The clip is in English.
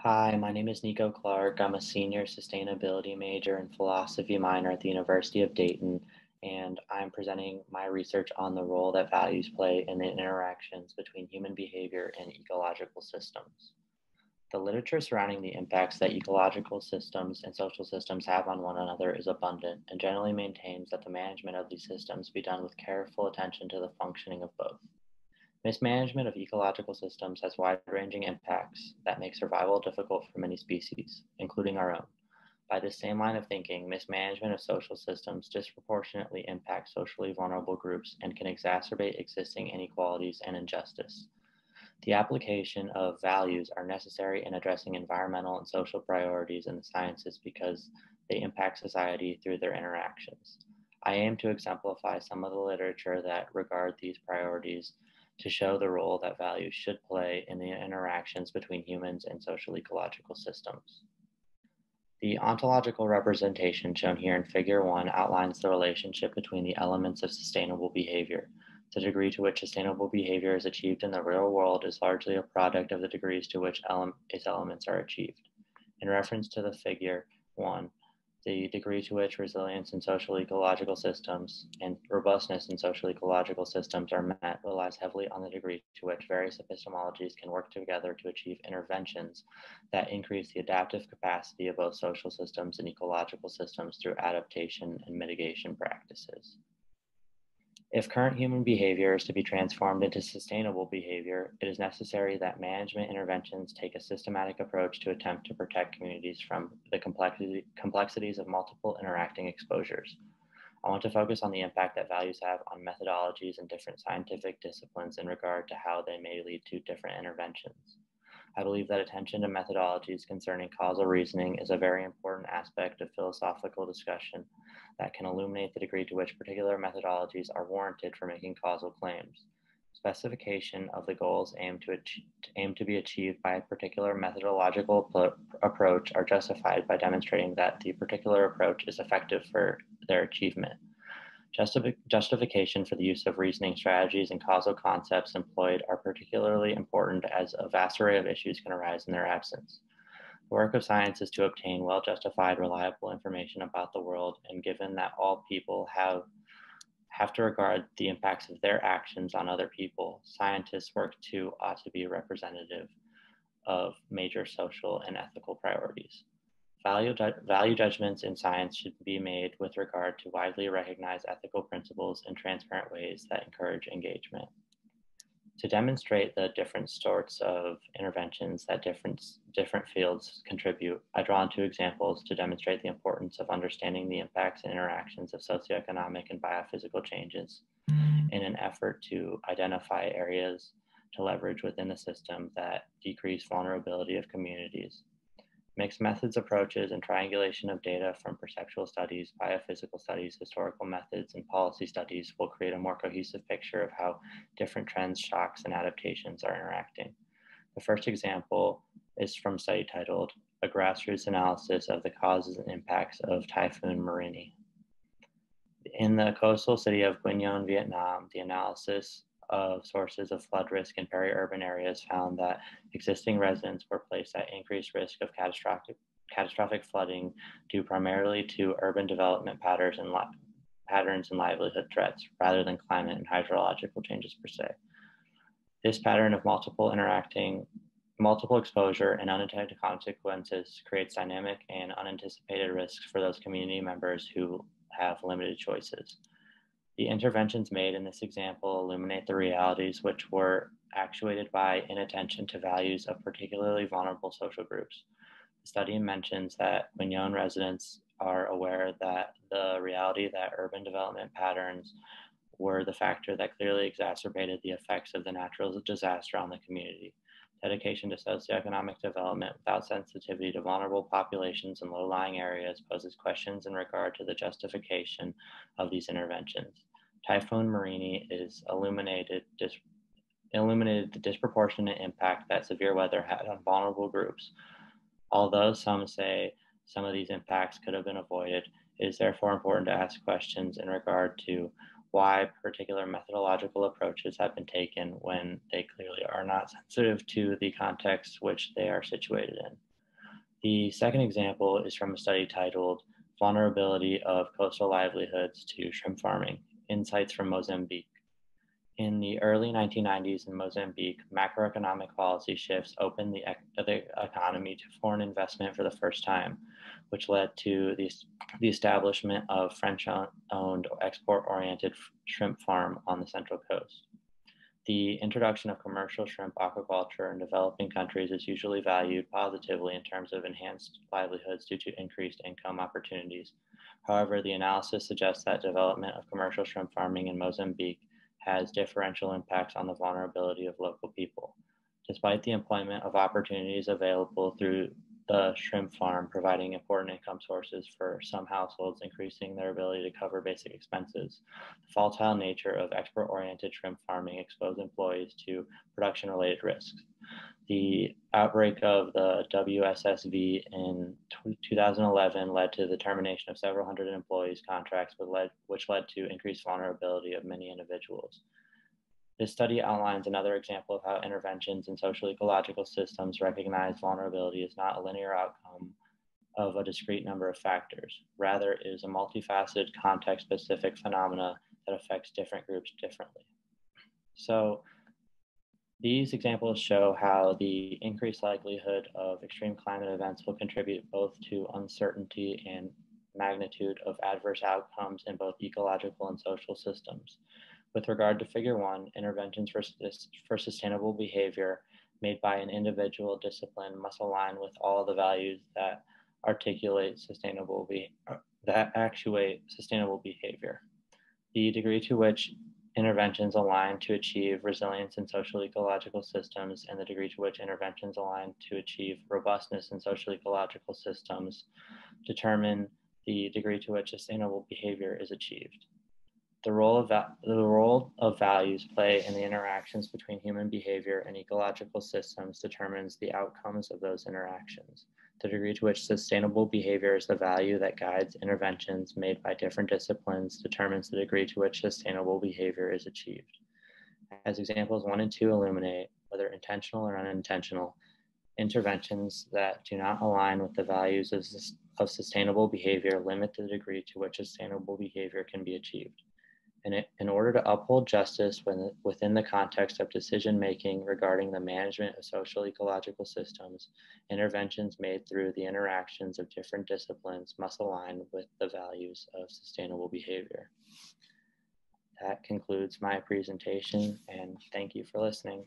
Hi, my name is Nico Clarke. I'm a senior sustainability major and philosophy minor at the University of Dayton, and I'm presenting my research on the role that values play in the interactions between human behavior and ecological systems. The literature surrounding the impacts that ecological systems and social systems have on one another is abundant and generally maintains that the management of these systems be done with careful attention to the functioning of both. Mismanagement of ecological systems has wide-ranging impacts that make survival difficult for many species, including our own. By this same line of thinking, mismanagement of social systems disproportionately impacts socially vulnerable groups and can exacerbate existing inequalities and injustice. The application of values are necessary in addressing environmental and social priorities in the sciences because they impact society through their interactions. I aim to exemplify some of the literature that regard these priorities to show the role that values should play in the interactions between humans and social ecological systems. The ontological representation shown here in Figure 1 outlines the relationship between the elements of sustainable behavior. The degree to which sustainable behavior is achieved in the real world is largely a product of the degrees to which its elements are achieved. In reference to the Figure 1, the degree to which resilience in social ecological systems and robustness in social ecological systems are met relies heavily on the degree to which various epistemologies can work together to achieve interventions that increase the adaptive capacity of both social systems and ecological systems through adaptation and mitigation practices. If current human behavior is to be transformed into sustainable behavior, it is necessary that management interventions take a systematic approach to attempt to protect communities from the complexities of multiple interacting exposures. I want to focus on the impact that values have on methodologies in different scientific disciplines in regard to how they may lead to different interventions. I believe that attention to methodologies concerning causal reasoning is a very important aspect of philosophical discussion that can illuminate the degree to which particular methodologies are warranted for making causal claims. Specification of the goals aimed to be achieved by a particular methodological approach are justified by demonstrating that the particular approach is effective for their achievement. Justification for the use of reasoning strategies and causal concepts employed are particularly important as a vast array of issues can arise in their absence. The work of science is to obtain well-justified, reliable information about the world, and given that all people have to regard the impacts of their actions on other people, scientists' work too ought to be representative of major social and ethical priorities. Value judgments in science should be made with regard to widely recognized ethical principles in transparent ways that encourage engagement. To demonstrate the different sorts of interventions that different fields contribute, I draw on two examples to demonstrate the importance of understanding the impacts and interactions of socioeconomic and biophysical changes in an effort to identify areas to leverage within the system that decrease vulnerability of communities. Mixed methods approaches and triangulation of data from perceptual studies, biophysical studies, historical methods, and policy studies will create a more cohesive picture of how different trends, shocks, and adaptations are interacting. The first example is from a study titled A Grassroots Analysis of the Causes and Impacts of Typhoon Marini. In the coastal city of Guignon, Vietnam, the analysis of sources of flood risk in peri-urban areas found that existing residents were placed at increased risk of catastrophic flooding due primarily to urban development patterns and livelihood threats rather than climate and hydrological changes per se. This pattern of multiple exposure and unintended consequences creates dynamic and unanticipated risks for those community members who have limited choices. The interventions made in this example illuminate the realities which were actuated by inattention to values of particularly vulnerable social groups. The study mentions that Guignon residents are aware that the reality that urban development patterns were the factor that clearly exacerbated the effects of the natural disaster on the community. Dedication to socioeconomic development without sensitivity to vulnerable populations in low-lying areas poses questions in regard to the justification of these interventions. Typhoon Marini is illuminated the disproportionate impact that severe weather had on vulnerable groups. Although some say some of these impacts could have been avoided, it is therefore important to ask questions in regard to why particular methodological approaches have been taken when they clearly are not sensitive to the context which they are situated in. The second example is from a study titled Vulnerability of Coastal Livelihoods to Shrimp Farming, Insights from Mozambique. In the early 1990s in Mozambique, macroeconomic policy shifts opened the economy to foreign investment for the first time, which led to the establishment of French-owned export-oriented shrimp farm on the Central Coast. The introduction of commercial shrimp aquaculture in developing countries is usually valued positively in terms of enhanced livelihoods due to increased income opportunities. However, the analysis suggests that development of commercial shrimp farming in Mozambique has differential impacts on the vulnerability of local people. Despite the employment of opportunities available through the shrimp farm providing important income sources for some households, increasing their ability to cover basic expenses, the volatile nature of export-oriented shrimp farming exposed employees to production-related risks. The outbreak of the WSSV in 2011 led to the termination of several hundred employees' contracts, which led to increased vulnerability of many individuals. This study outlines another example of how interventions in social ecological systems recognize vulnerability as not a linear outcome of a discrete number of factors. Rather, it is a multifaceted, context-specific phenomena that affects different groups differently. So, these examples show how the increased likelihood of extreme climate events will contribute both to uncertainty and magnitude of adverse outcomes in both ecological and social systems. With regard to Figure 1, interventions for sustainable behavior made by an individual discipline must align with all the values that actuate sustainable behavior. The degree to which interventions align to achieve resilience in social ecological systems and the degree to which interventions align to achieve robustness in social ecological systems determine the degree to which sustainable behavior is achieved. The role of values play in the interactions between human behavior and ecological systems determines the outcomes of those interactions. The degree to which sustainable behavior is the value that guides interventions made by different disciplines determines the degree to which sustainable behavior is achieved. As examples 1 and 2 illuminate, whether intentional or unintentional, interventions that do not align with the values of sustainable behavior limit the degree to which sustainable behavior can be achieved. In order to uphold justice within the context of decision-making regarding the management of social ecological systems, interventions made through the interactions of different disciplines must align with the values of sustainable behavior. That concludes my presentation, and thank you for listening.